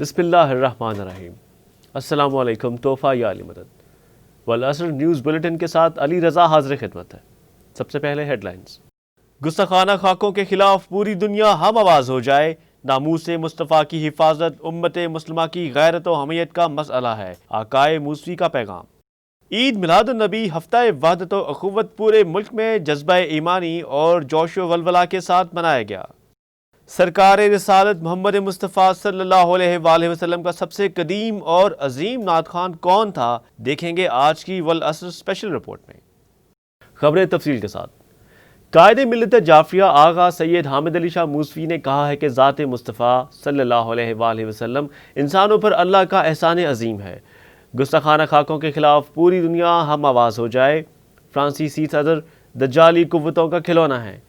بسم اللہ الرحمن الرحیم۔ السلام علیکم۔ تحفہ یا علی مدد والعصر نیوز بلیٹن کے ساتھ علی رضا حاضر خدمت ہے۔ سب سے پہلے ہیڈ لائنز۔ گستاخانہ خاکوں کے خلاف پوری دنیا ہم آواز ہو جائے، ناموس مصطفیٰ کی حفاظت امت مسلمہ کی غیرت و حمیت کا مسئلہ ہے، آقائے موسوی کا پیغام۔ عید میلاد النبی ہفتہ وحدت و اخوت پورے ملک میں جذبہ ایمانی اور جوش و ولولہ کے ساتھ منایا گیا۔ سرکار رسالت محمد مصطفیٰ صلی اللہ علیہ وآلہ وسلم کا سب سے قدیم اور عظیم نعت خوان کون تھا، دیکھیں گے آج کی والعصر اسپیشل رپورٹ میں۔ خبریں تفصیل کے ساتھ۔ قائد ملت جعفریہ آغا سید حامد علی شاہ موسوی نے کہا ہے کہ ذات مصطفیٰ صلی اللہ علیہ وآلہ وسلم انسانوں پر اللہ کا احسان عظیم ہے۔ گستاخانہ خاکوں کے خلاف پوری دنیا ہم آواز ہو جائے، فرانسیسی صدر دجالی قوتوں کا کھلونا ہے،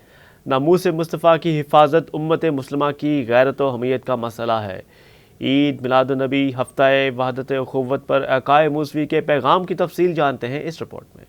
ناموس مصطفیٰ کی حفاظت امت مسلمہ کی غیرت و حمیت کا مسئلہ ہے۔ عید میلاد النبی ہفتہ وحدت اخوت پر آقائے موسوی کے پیغام کی تفصیل جانتے ہیں اس رپورٹ میں۔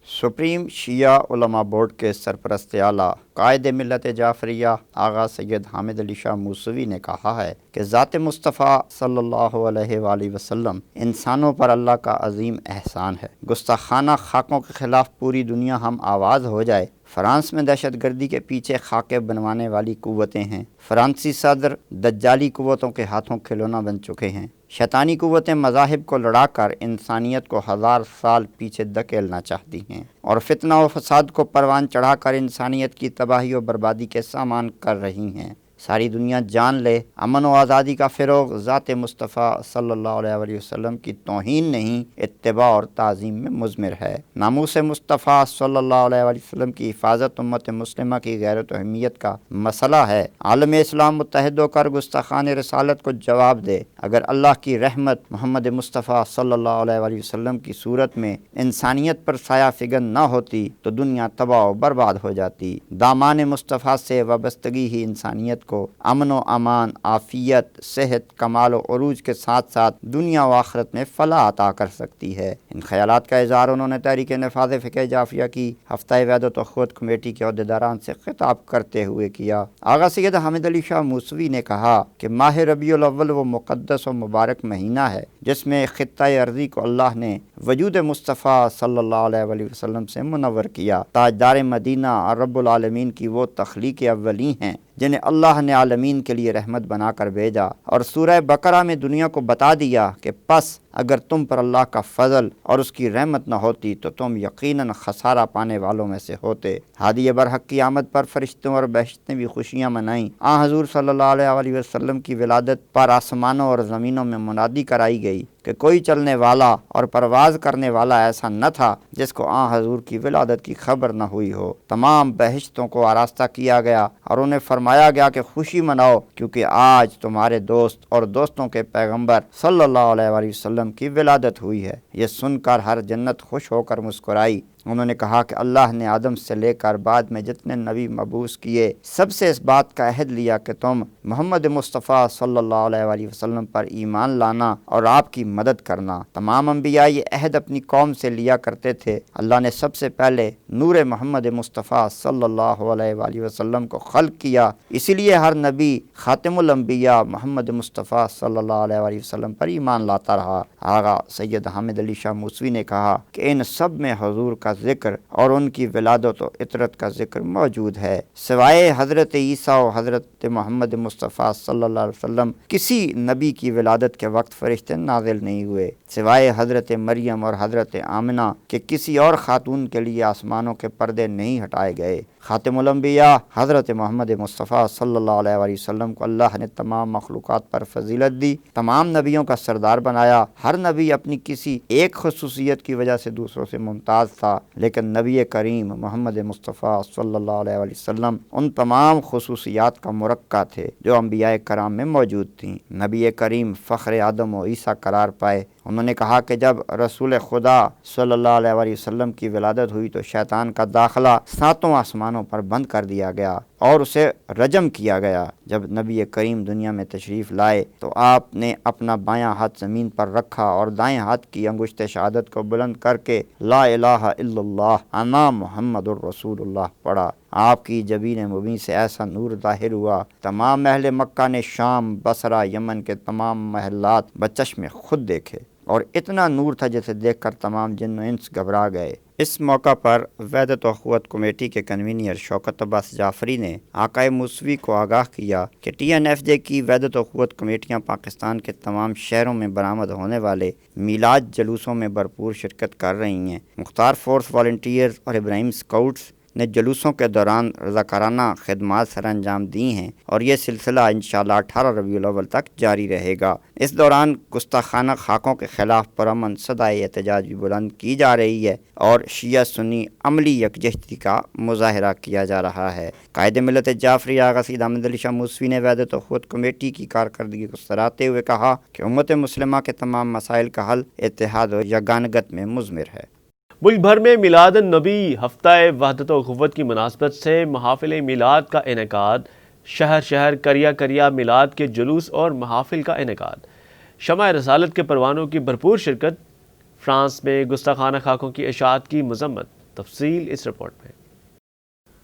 سپریم شیعہ علماء بورڈ کے سرپرست اعلیٰ قائد ملت جعفریہ آغا سید حامد علی شاہ موسوی نے کہا ہے کہ ذات مصطفیٰ صلی اللہ علیہ وآلہ وسلم انسانوں پر اللہ کا عظیم احسان ہے۔ گستاخانہ خاکوں کے خلاف پوری دنیا ہم آواز ہو جائے۔ فرانس میں دہشت گردی کے پیچھے خاکے بنوانے والی قوتیں ہیں۔ فرانسی صدر دجالی قوتوں کے ہاتھوں کھلونا بن چکے ہیں۔ شیطانی قوتیں مذاہب کو لڑا کر انسانیت کو 1000 سال پیچھے دھکیلنا چاہتی ہیں اور فتنہ و فساد کو پروان چڑھا کر انسانیت کی تباہی و بربادی کے سامان کر رہی ہیں۔ ساری دنیا جان لے، امن و آزادی کا فروغ ذات مصطفیٰ صلی اللہ علیہ وآلہ وسلم کی توہین نہیں، اتباع اور تعظیم میں مضمر ہے۔ ناموس مصطفیٰ صلی اللہ علیہ وآلہ وسلم کی حفاظت امت مسلمہ کی غیرت و اہمیت کا مسئلہ ہے۔ عالم اسلام متحد ہو کر گستاخان رسالت کو جواب دے۔ اگر اللہ کی رحمت محمد مصطفیٰ صلی اللہ علیہ وآلہ وسلم کی صورت میں انسانیت پر سایہ فگن نہ ہوتی تو دنیا تباہ و برباد ہو جاتی۔ دامان مصطفیٰ سے وابستگی ہی انسانیت کو امن و امان، عافیت، صحت، کمال و عروج کے ساتھ ساتھ دنیا و آخرت میں فلاح عطا کر سکتی ہے۔ ان خیالات کا اظہار انہوں نے تحریک نفاذ فقہ جعفریہ کی ہفتہ وحدت و اخوت کمیٹی کے عہدیداران سے خطاب کرتے ہوئے کیا۔ آغا سید حامد علی شاہ موسوی نے کہا کہ ماہ ربیع الاول وہ مقدس و مبارک مہینہ ہے جس میں خطہ ارضی کو اللہ نے وجود مصطفیٰ صلی اللہ علیہ وآلہ وسلم سے منور کیا۔ تاجدار مدینہ اور رب العالمین کی وہ تخلیق اولی ہیں جنہیں اللہ نے عالمین کے لیے رحمت بنا کر بھیجا، اور سورہ بقرہ میں دنیا کو بتا دیا کہ پس اگر تم پر اللہ کا فضل اور اس کی رحمت نہ ہوتی تو تم یقیناً خسارہ پانے والوں میں سے ہوتے۔ ہادی برحق کی آمد پر فرشتوں اور بہشت نے بھی خوشیاں منائیں۔ حضور صلی اللہ علیہ وآلہ وسلم کی ولادت پر آسمانوں اور زمینوں میں منادی کرائی گئی کہ کوئی چلنے والا اور پرواز کرنے والا ایسا نہ تھا جس کو حضور کی ولادت کی خبر نہ ہوئی ہو۔ تمام بہشتوں کو آراستہ کیا گیا اور انہیں فرمایا گیا کہ خوشی مناؤ کیونکہ آج تمہارے دوست اور دوستوں کے پیغمبر صلی اللہ علیہ وآلہ وسلم کی ولادت ہوئی ہے۔ یہ سن کر ہر جنت خوش ہو کر مسکرائی۔ انہوں نے کہا کہ اللہ نے آدم سے لے کر بعد میں جتنے نبی مبعوث کیے سب سے اس بات کا عہد لیا کہ تم محمد مصطفیٰ صلی اللہ علیہ وآلہ وسلم پر ایمان لانا اور آپ کی مدد کرنا۔ تمام انبیاء یہ عہد اپنی قوم سے لیا کرتے تھے۔ اللہ نے سب سے پہلے نور محمد مصطفیٰ صلی اللہ علیہ وآلہ وسلم کو خلق کیا، اسی لیے ہر نبی خاتم الانبیاء محمد مصطفیٰ صلی اللہ علیہ وآلہ وسلم پر ایمان لاتا رہا۔ آغا سید حامد علی شاہ موسوی نے کہا کہ ان سب میں حضور کا ذکر اور ان کی ولادت و عطرت کا ذکر موجود ہے۔ سوائے حضرت عیسیٰ و حضرت محمد مصطفیٰ صلی اللہ علیہ وسلم کسی نبی کی ولادت کے وقت فرشتے نازل نہیں ہوئے۔ سوائے حضرت مریم اور حضرت آمنہ کے کسی اور خاتون کے لیے آسمانوں کے پردے نہیں ہٹائے گئے۔ خاتم الانبیاء حضرت محمد مصطفیٰ صلی اللہ علیہ وآلہ وسلم کو اللہ نے تمام مخلوقات پر فضیلت دی، تمام نبیوں کا سردار بنایا۔ ہر نبی اپنی کسی ایک خصوصیت کی وجہ سے دوسروں سے ممتاز تھا، لیکن نبی کریم محمد مصطفیٰ صلی اللہ علیہ وآلہ وسلم ان تمام خصوصیات کا مرکہ تھے جو انبیاء کرام میں موجود تھیں۔ نبی کریم فخر آدم و عیسیٰ قرار پائے۔ انہوں نے کہا کہ جب رسول خدا صلی اللہ علیہ وآلہ وسلم کی ولادت ہوئی تو شیطان کا داخلہ 7 آسمانوں پر بند کر دیا گیا اور اسے رجم کیا گیا۔ جب نبی کریم دنیا میں تشریف لائے تو آپ نے اپنا بایاں ہاتھ زمین پر رکھا اور دائیں ہاتھ کی انگشت شہادت کو بلند کر کے لا الہ الا اللہ انا محمد الرسول اللہ پڑھا۔ آپ کی جبین مبین سے ایسا نور ظاہر ہوا، تمام اہل مکہ نے شام، بصرہ، یمن کے تمام محلات بچشم خود دیکھے، اور اتنا نور تھا جسے دیکھ کر تمام جن و انس گھبرا گئے۔ اس موقع پر وحدت و اخوت کمیٹی کے کنوینر شوکت عباس جعفری نے آقائے موسوی کو آگاہ کیا کہ TNFJ کی وحدت و اخوت کمیٹیاں پاکستان کے تمام شہروں میں برآمد ہونے والے میلاد جلوسوں میں بھرپور شرکت کر رہی ہیں۔ مختار فورس والنٹیئرز اور ابراہیم اسکاؤٹس نے جلوسوں کے دوران رضاکارانہ خدمات سر انجام دی ہیں، اور یہ سلسلہ انشاءاللہ 18 ربیع الاول تک جاری رہے گا۔ اس دوران گستاخانہ خاکوں کے خلاف پرامن صدائے احتجاج بھی بلند کی جا رہی ہے، اور شیعہ سنی عملی یکجہتی کا مظاہرہ کیا جا رہا ہے۔ قائد ملت جعفری آغا سید حامد علی شاہ موسوی نے وحدت و اخوت کمیٹی کی کارکردگی کو سراہتے ہوئے کہا کہ امت مسلمہ کے تمام مسائل کا حل اتحاد و یگانگت میں مضمر ہے۔ ملک بھر میں میلاد النبی ہفتہ وحدت و اخوت کی مناسبت سے محافل میلاد کا انعقاد، شہر شہر کریا کریا میلاد کے جلوس اور محافل کا انعقاد، شمع رسالت کے پروانوں کی بھرپور شرکت، فرانس میں گستاخانہ خاکوں کی اشاعت کی مذمت۔ تفصیل اس رپورٹ میں۔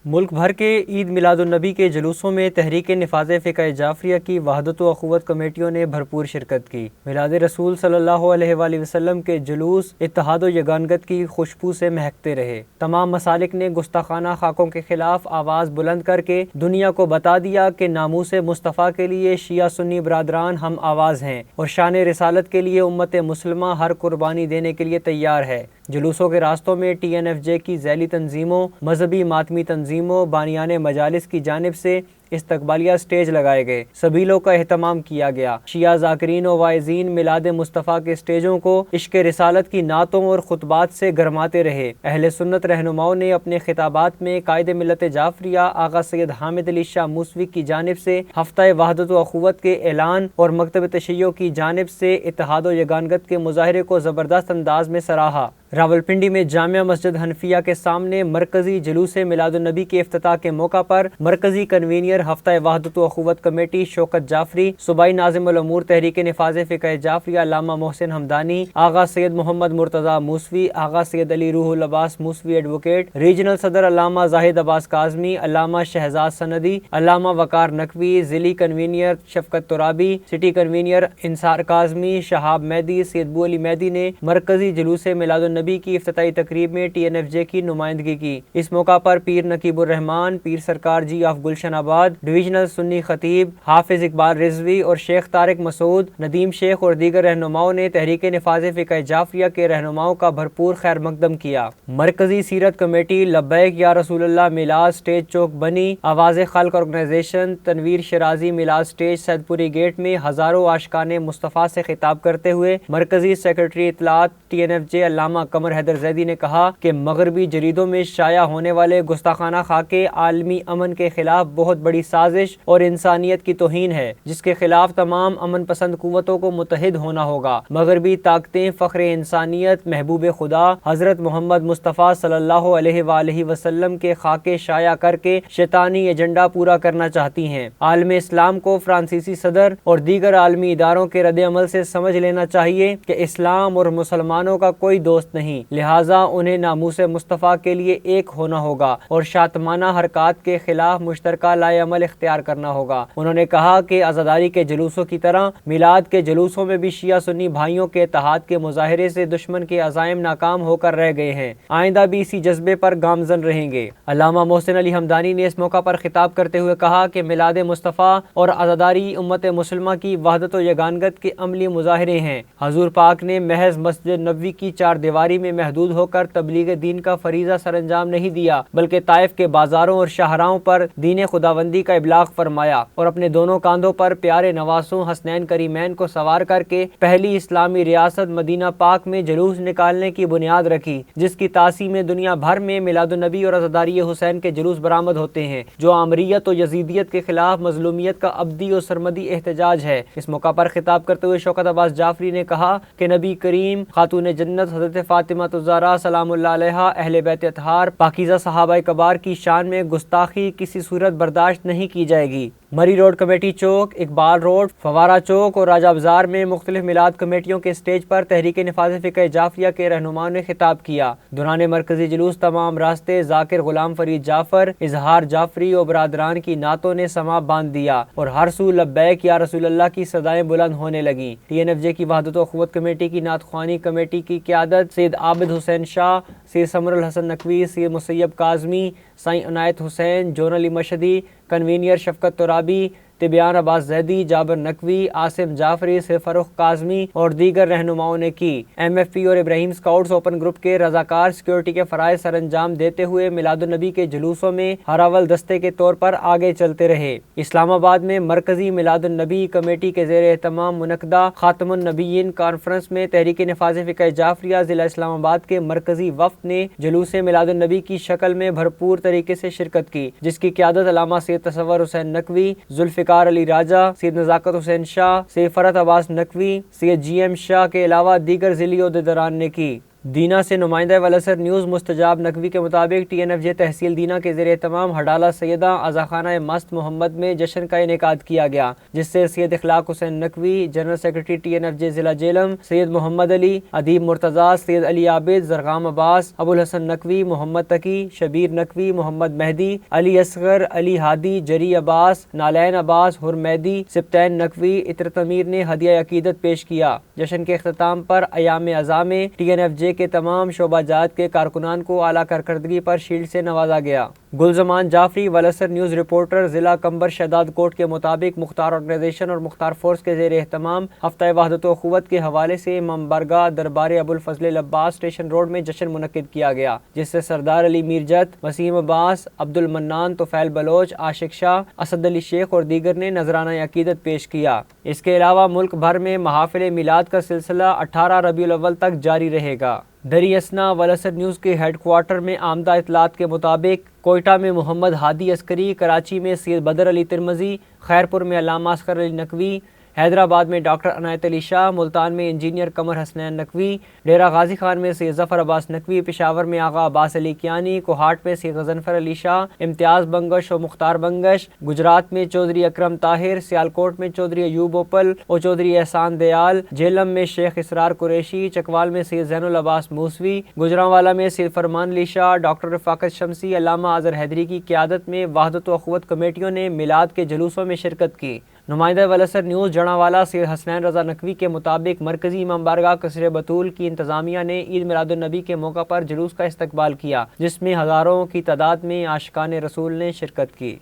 ملک بھر کے عید میلاد النبی کے جلوسوں میں تحریک نفاذ فقہ جعفریہ کی وحدت و اخوت کمیٹیوں نے بھرپور شرکت کی۔ میلاد رسول صلی اللہ علیہ وآلہ وسلم کے جلوس اتحاد و یگانگت کی خوشبو سے مہکتے رہے۔ تمام مسالک نے گستاخانہ خاکوں کے خلاف آواز بلند کر کے دنیا کو بتا دیا کہ ناموس مصطفیٰ کے لیے شیعہ سنی برادران ہم آواز ہیں، اور شان رسالت کے لیے امت مسلمہ ہر قربانی دینے کے لیے تیار ہے۔ جلوسوں کے راستوں میں TNFJ کی ذیلی تنظیموں، مذہبی ماتمی تنظیموں، بانیان مجالس کی جانب سے استقبالیہ سٹیج لگائے گئے، سبیلوں کا اہتمام کیا گیا۔ شیعہ ذاکرین و واعظین میلاد مصطفیٰ کے سٹیجوں کو عشق رسالت کی نعتوں اور خطبات سے گرماتے رہے۔ اہل سنت رہنماؤں نے اپنے خطابات میں قائد ملت جعفریہ آغا سید حامد علی شاہ موسوی کی جانب سے ہفتہ وحدت و اخوت کے اعلان اور مکتب تشیع کی جانب سے اتحاد و یگانگت کے مظاہرے کو زبردست انداز میں سراہا۔ راولپنڈی میں جامعہ مسجد حنفیہ کے سامنے مرکزی جلوس میلاد النبی کے افتتاح کے موقع پر مرکزی کنوینر ہفتہ وحدت و اخوت کمیٹی شوکت جعفری، صوبائی ناظم الامور تحریک نفاذ فقہ جعفریہ علامہ محسن حمدانی، آغا سید محمد مرتضیٰ موسوی، آغا سید علی روح العباس موسوی ایڈوکیٹ، ریجنل صدر علامہ زاہد عباس کاظمی، علامہ شہزاد سندی، علامہ وقار نقوی، ضلعی کنوینر شفقت ترابی، سٹی کنوینر انصار کاظمی، شہاب مہدی، سید بو علی مہدی نے مرکزی جلوس میلاد النبی کی افتتاحی تقریب میں TNFJ کی نمائندگی کی۔ اس موقع پر پیر نقیب الرحمان، پیر سرکار جی آف گلشن آباد، ڈویژنل سنی خطیب حافظ اقبال رضوی اور شیخ طارق مسعود، ندیم شیخ اور دیگر رہنماؤں نے تحریک نفاذ فقہ جعفریہ کے رہنماؤں کا بھرپور خیر مقدم کیا۔ مرکزی سیرت کمیٹی، لبیک یا رسول اللہ میلاد سٹیج چوک بنی، آواز خلق آرگنائزیشن، تنویر شرازی میلاد سٹیج سیدپوری گیٹ میں ہزاروں عاشقان مصطفیٰ سے خطاب کرتے ہوئے مرکزی سیکرٹری اطلاعات TNFJ علامہ قمر حیدر زیدی نے کہا کہ مغربی جریدوں میں شائع ہونے والے گستاخانہ خاکے عالمی امن کے خلاف بہت بڑی سازش اور انسانیت کی توہین ہے، جس کے خلاف تمام امن پسند قوتوں کو متحد ہونا ہوگا۔ مغربی طاقتیں فخر انسانیت، محبوب خدا حضرت محمد مصطفیٰ صلی اللہ علیہ وآلہ وسلم کے خاکے شائع کر کے شیطانی ایجنڈا پورا کرنا چاہتی ہیں۔ عالم اسلام کو فرانسیسی صدر اور دیگر عالمی اداروں کے رد عمل سے سمجھ لینا چاہیے کہ اسلام اور مسلمانوں کا کوئی دوست نہیں، لہٰذا انہیں ناموس مصطفیٰ کے لیے ایک ہونا ہوگا اور شاطمانہ حرکات کے خلاف مشترکہ لائے عمل اختیار کرنا ہوگا۔ انہوں نے کہا کہ عزاداری کے جلوسوں کی طرح میلاد کے جلوسوں میں بھی شیعہ سنی بھائیوں کے اتحاد کے مظاہرے سے دشمن کے عزائم ناکام ہو کر رہ گئے ہیں، آئندہ بھی اسی جذبے پر گامزن رہیں گے۔ علامہ محسن علی حمدانی نے اس موقع پر خطاب کرتے ہوئے کہا کہ میلاد مصطفیٰ اور عزاداری امت مسلمہ کی وحدت و یگانگت کے عملی مظاہرے ہیں۔ حضور پاک نے محض مسجد نبوی کی چار دیواری میں محدود ہو کر تبلیغ دین کا فریضہ سر انجام نہیں دیا، بلکہ طائف کے بازاروں اور شاہراہوں پر دین خداوندی کا ابلاغ فرمایا اور اپنے دونوں کاندھوں پر پیارے نواسوں حسنین کریمین کو سوار کر کے پہلی اسلامی ریاست مدینہ پاک میں جلوس نکالنے کی بنیاد رکھی، جس کی تاثیر میں دنیا بھر میں میلاد النبی اور عزاداری حسین کے جلوس برآمد ہوتے ہیں، جو آمریت و یزیدیت کے خلاف مظلومیت کا ابدی اور سرمدی احتجاج ہے۔ اس موقع پر خطاب کرتے ہوئے شوکت عباس جعفری نے کہا کہ نبی کریم، خاتون جنت حضرت فاطمہ الزہرا سلام اللہ علیہا، اہل بیت اطہار، پاکیزہ صحابہ کبار کی شان میں گستاخی کسی صورت برداشت نہیں کی جائے گی۔ مری روڈ کمیٹی چوک، اقبال روڈ، فوارہ چوک اور راجہ بازار میں مختلف میلاد کمیٹیوں کے سٹیج پر تحریک نفاذ فقہ جعفریہ کے رہنماؤں نے خطاب کیا۔ دوران مرکزی جلوس تمام راستے ذاکر غلام فرید جعفر، اظہار جعفری اور برادران کی نعتوں نے سما باندھ دیا اور ہر سو لبیک یا رسول اللہ کی صدائیں بلند ہونے لگیں۔ ٹی این ایف جے کی وحدت و اخوت کمیٹی کی نعت خوانی کمیٹی کی قیادت سید عابد حسین شاہ، سید سمر الحسن نقوی، سید مسیب کاظمی، سائیں عنایت حسین، جون علی مشہدی، کنوینئر شفقت ترابی، تبیان عباس زیدی، جابر نقوی، عاصم جعفری، سید فروخ کاظمی اور دیگر رہنماؤں نے کی۔ ایم ایف پی اور ابراہیم اسکاؤٹس اوپن گروپ کے رضاکار سیکیورٹی کے فرائض سر انجام دیتے ہوئے میلاد النبی کے جلوسوں میں ہر اول دستے کے طور پر آگے چلتے رہے۔ اسلام آباد میں مرکزی میلاد النبی کمیٹی کے زیر اہتمام منعقدہ خاتم النبیین کانفرنس میں تحریک نفاذ فقہ جعفریہ ضلع اسلام آباد کے مرکزی وفد نے جلوس میلاد النبی کی شکل میں بھرپور طریقے سے شرکت کی، جس کی قیادت علامہ سید تصور حسین نقوی، ذوالفقار علی راجہ، سید نزاکت حسین شاہ، سید فرحت عباس نقوی، سید جی ایم شاہ کے علاوہ دیگر ضلعی عہدیداران نے کی۔ دینا سے نمائندہ ولسر نیوز مستجاب نقوی کے مطابق ٹی این ایف جے تحصیل دینا کے زیر اہتمام ہڈالہ سیدہ عزاخانہ مست محمد میں جشن کا انعقاد کیا گیا، جس سے Syed Akhlaq Hussain Naqvi, general secretary T N F J ضلع جیلم سید محمد علی، ادیب مرتضیٰ، سید علی عابد، زرغام عباس، ابو الحسن نقوی، محمد تقی، شبیر نقوی، محمد مہدی، علی اصغر، علی ہادی، جری عباس، نالین عباس، حرمیدی، سبتین نقوی، عطرت امیر نے ہدیہ عقیدت پیش کیا۔ جشن کے اختتام پر ایام اعزاء میں ٹی این ایف جے کے تمام شعبہ جات کے کارکنان کو اعلیٰ کارکردگی پر شیلڈ سے نوازا گیا۔ گلزمان جعفری ولسر نیوز رپورٹر ضلع کمبر شہداد کوٹ کے مطابق مختار آرگنائزیشن اور مختار فورس کے زیر اہتمام ہفتہ وحدت و اخوت کے حوالے سے امام بارگاہ دربار ابو الفضل عباس اسٹیشن روڈ میں جشن منعقد کیا گیا، جس سے سردار علی میرجت، وسیم عباس، عبد المنان، طفیل بلوچ، عاشق شاہ، اسد علی شیخ اور دیگر نے نذرانہ عقیدت پیش کیا۔ اس کے علاوہ ملک بھر میں محافل میلاد کا سلسلہ 18 ربیع الاول تک جاری رہے گا۔ دری اسنا ولسر نیوز کے ہیڈ کوارٹر میں آمدہ اطلاعات کے مطابق کوئٹہ میں محمد ہادی عسکری، کراچی میں سید بدر علی ترمذی، خیرپور میں علامہ اصغر علی نقوی، حیدرآباد میں ڈاکٹر عنایت علی شاہ، ملتان میں انجینئر قمر حسنین نقوی، ڈیرہ غازی خان میں سید ظفر عباس نقوی، پشاور میں آغا عباس علی کیانی، کوہاٹ میں سید غضنفر علی شاہ، امتیاز بنگش اور مختار بنگش، گجرات میں چودھری اکرم طاہر، سیالکوٹ میں چودھری ایوب اوپل اور چودھری احسان دیال، جیلم میں شیخ اسرار قریشی، چکوال میں سید زین العباس موسوی، گجرانوالا میں سید فرمان علی شاہ، ڈاکٹر رفاقت شمسی، علامہ اظہر حیدری کی قیادت میں وحدت و اخوت کمیٹیوں نے میلاد کے جلوسوں میں شرکت کی۔ نمائندہ ولسر نیوز جڑانوالا سید حسنین رضا نقوی کے مطابق مرکزی امام بارگاہ قصر بطول کی انتظامیہ نے عید میلاد النبی کے موقع پر جلوس کا استقبال کیا، جس میں ہزاروں کی تعداد میں عاشقان رسول نے شرکت کی۔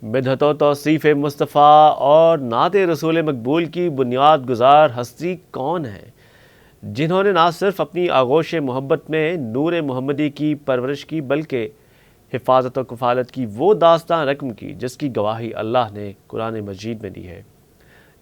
مدحت و توصیف مصطفیٰ اور نعت رسول مقبول کی بنیاد گزار ہستی کون ہے، جنہوں نے نہ صرف اپنی آغوش محبت میں نور محمدی کی پرورش کی بلکہ حفاظت و کفالت کی وہ داستان رقم کی جس کی گواہی اللہ نے قرآن مجید میں دی ہے۔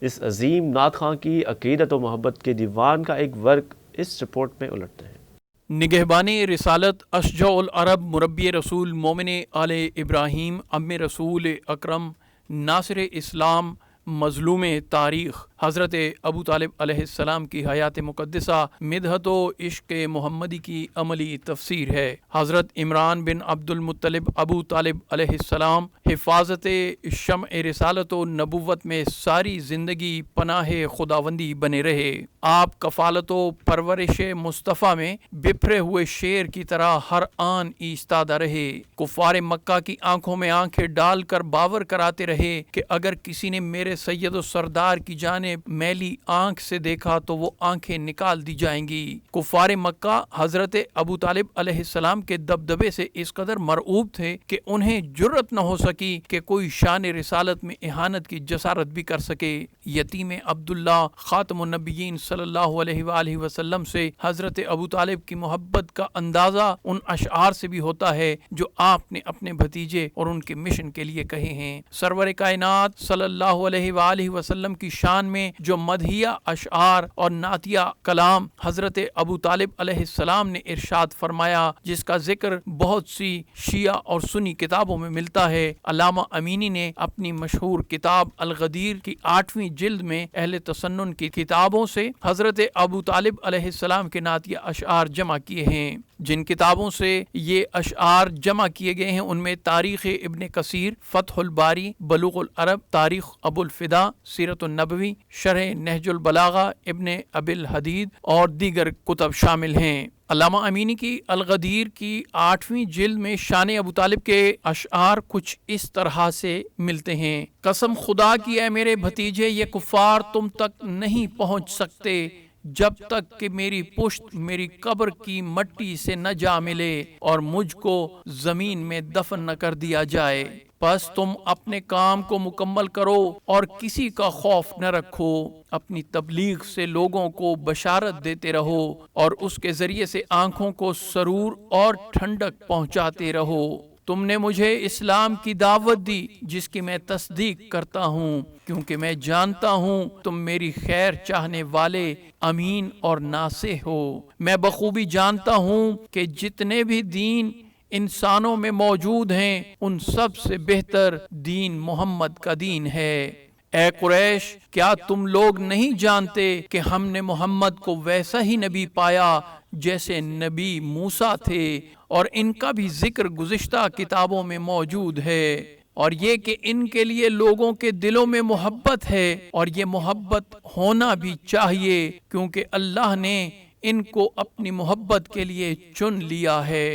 اس عظیم نعت خواں کی عقیدت و محبت کے دیوان کا ایک ورق اس رپورٹ میں الٹتے ہیں۔ نگہبان رسالت اشجع العرب مربی رسول مومن آل ابراہیم ام رسول اکرم ناصر اسلام مظلوم تاریخ حضرت ابو طالب علیہ السلام کی حیات مقدسہ مدحت و عشق محمدی کی عملی تفسیر ہے۔ حضرت عمران بن عبد المطلب ابو طالب علیہ السلام حفاظت شمع رسالت و نبوت میں ساری زندگی پناہ خداوندی بنے رہے۔ آپ کفالت و پرورش مصطفیٰ میں بپھرے ہوئے شیر کی طرح ہر آن ایستادہ رہے۔ کفار مکہ کی آنکھوں میں آنکھیں ڈال کر باور کراتے رہے کہ اگر کسی نے میرے سید و سردار کی جانب میلی آنکھ سے دیکھا تو وہ آنکھیں نکال دی جائیں گی۔ کفار مکہ حضرت ابو طالب علیہ السلام کے دبدبے سے اس قدر مرعوب تھے کہ انہیں جرت نہ ہو سکی کہ کوئی شان رسالت میں اہانت کی جسارت بھی کر سکے۔ یتیم عبداللہ خاتم النبیین صلی اللہ علیہ وآلہ وسلم سے حضرت ابو طالب کی محبت کا اندازہ ان اشعار سے بھی ہوتا ہے جو آپ نے اپنے بھتیجے اور ان کے مشن کے لیے کہے ہیں۔ سرور کائنات صلی اللہ علیہ وآلہ وسلم کی شان میں جو مدحیہ اشعار اور نعتیہ کلام حضرت ابو طالب علیہ السلام نے ارشاد فرمایا، جس کا ذکر بہت سی شیعہ اور سنی کتابوں میں ملتا ہے۔ علامہ امینی نے اپنی مشہور کتاب الغدیر کی 8ویں جلد میں اہل تسنن کی کتابوں سے حضرت ابو طالب علیہ السلام کے نعتیہ اشعار جمع کیے ہیں۔ جن کتابوں سے یہ اشعار جمع کیے گئے ہیں ان میں تاریخ ابن کثیر، فتح الباری، بلوغ العرب، تاریخ ابو الفدا، سیرت النبوی، شرح نہج البلاغہ ابن ابی الحدید اور دیگر کتب شامل ہیں۔ علامہ امینی کی الغدیر کی 8ویں جلد میں شان ابو طالب کے اشعار کچھ اس طرح سے ملتے ہیں: قسم خدا کی اے میرے بھتیجے، یہ کفار تم تک نہیں پہنچ سکتے جب تک کہ میری پشت میری قبر کی مٹی سے نہ جا ملے اور مجھ کو زمین میں دفن نہ کر دیا جائے۔ پس تم اپنے کام کو مکمل کرو اور کسی کا خوف نہ رکھو، اپنی تبلیغ سے لوگوں کو بشارت دیتے رہو اور اس کے ذریعے سے آنکھوں کو سرور اور ٹھنڈک پہنچاتے رہو۔ تم نے مجھے اسلام کی دعوت دی جس کی میں تصدیق کرتا ہوں، کیونکہ میں جانتا ہوں تم میری خیر چاہنے والے امین اور ناصح ہو۔ میں بخوبی جانتا ہوں کہ جتنے بھی دین انسانوں میں موجود ہیں ان سب سے بہتر دین محمد کا دین ہے۔ اے قریش، کیا تم لوگ نہیں جانتے کہ ہم نے محمد کو ویسا ہی نبی پایا جیسے نبی موسیٰ تھے، اور ان کا بھی ذکر گزشتہ کتابوں میں موجود ہے، اور یہ کہ ان کے لیے لوگوں کے دلوں میں محبت ہے، اور یہ محبت ہونا بھی چاہیے کیونکہ اللہ نے ان کو اپنی محبت کے لیے چن لیا ہے۔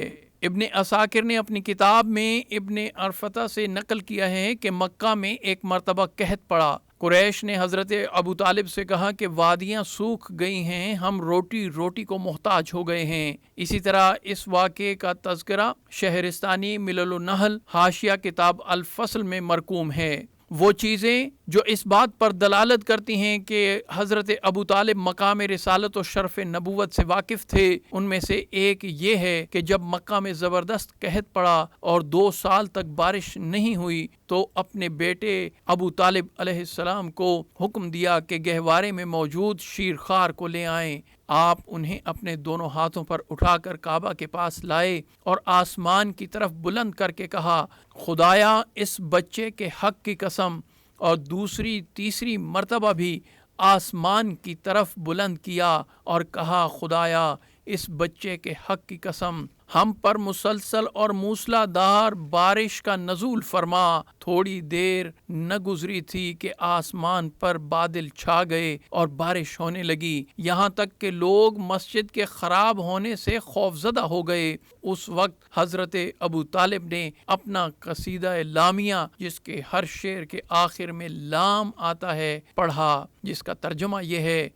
ابن عساکر نے اپنی کتاب میں ابن عرفتہ سے نقل کیا ہے کہ مکہ میں ایک مرتبہ قحط پڑا۔ قریش نے حضرت ابو طالب سے کہا کہ وادیاں سوکھ گئی ہیں، ہم روٹی کو محتاج ہو گئے ہیں۔ اسی طرح اس واقعے کا تذکرہ شہرستانی ملل النحل حاشیہ کتاب الفصل میں مرقوم ہے۔ وہ چیزیں جو اس بات پر دلالت کرتی ہیں کہ حضرت ابو طالب مقام رسالت و شرف نبوت سے واقف تھے، ان میں سے ایک یہ ہے کہ جب مکہ میں زبردست قحط پڑا اور 2 سال تک بارش نہیں ہوئی تو اپنے بیٹے ابو طالب علیہ السلام کو حکم دیا کہ گہوارے میں موجود شیرخوار کو لے آئیں۔ آپ انہیں اپنے دونوں ہاتھوں پر اٹھا کر کعبہ کے پاس لائے اور آسمان کی طرف بلند کر کے کہا، خدایا اس بچے کے حق کی قسم، اور دوسری تیسری مرتبہ بھی آسمان کی طرف بلند کیا اور کہا، خدایا اس بچے کے حق کی قسم، ہم پر مسلسل اور موسلا دھار بارش کا نزول فرما۔ تھوڑی دیر نہ گزری تھی کہ آسمان پر بادل چھا گئے اور بارش ہونے لگی، یہاں تک کہ لوگ مسجد کے خراب ہونے سے خوفزدہ ہو گئے۔ اس وقت حضرت ابو طالب نے اپنا قصیدہ لامیہ، جس کے ہر شعر کے آخر میں لام آتا ہے، پڑھا، جس کا ترجمہ یہ ہے: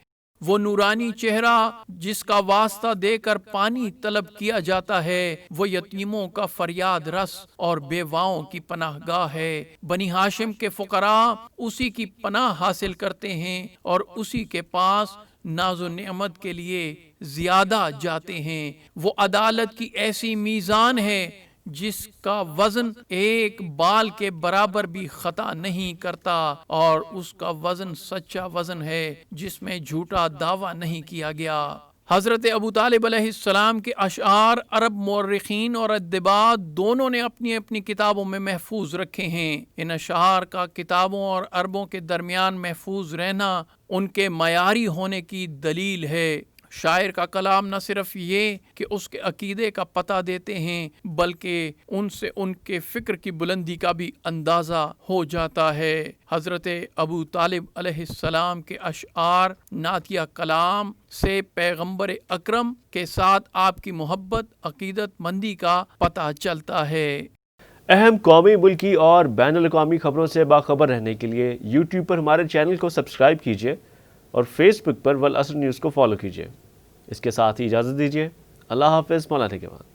وہ نورانی چہرہ جس کا واسطہ دے کر پانی طلب کیا جاتا ہے، وہ یتیموں کا فریاد رس اور بیواؤں کی پناہ گاہ ہے۔ بنی ہاشم کے فقراء اسی کی پناہ حاصل کرتے ہیں اور اسی کے پاس ناز و نعمت کے لیے زیادہ جاتے ہیں۔ وہ عدالت کی ایسی میزان ہے جس کا وزن ایک بال کے برابر بھی خطا نہیں کرتا، اور اس کا وزن سچا وزن ہے جس میں جھوٹا دعویٰ نہیں کیا گیا۔ حضرت ابو طالب علیہ السلام کے اشعار عرب مورخین اور ادباء دونوں نے اپنی اپنی کتابوں میں محفوظ رکھے ہیں۔ ان اشعار کا کتابوں اور عربوں کے درمیان محفوظ رہنا ان کے معیاری ہونے کی دلیل ہے۔ شاعر کا کلام نہ صرف یہ کہ اس کے عقیدے کا پتہ دیتے ہیں، بلکہ ان سے ان کے فکر کی بلندی کا بھی اندازہ ہو جاتا ہے۔ حضرت ابو طالب علیہ السلام کے اشعار نعتیہ کلام سے پیغمبر اکرم کے ساتھ آپ کی محبت، عقیدت مندی کا پتہ چلتا ہے۔ اہم قومی، ملکی اور بین الاقوامی خبروں سے باخبر رہنے کے لیے یوٹیوب پر ہمارے چینل کو سبسکرائب کیجیے اور فیس بک پر والعصر نیوز کو فالو کیجیے۔ اس کے ساتھ ہی اجازت دیجیے۔ اللہ حافظ، مولا کے بعد۔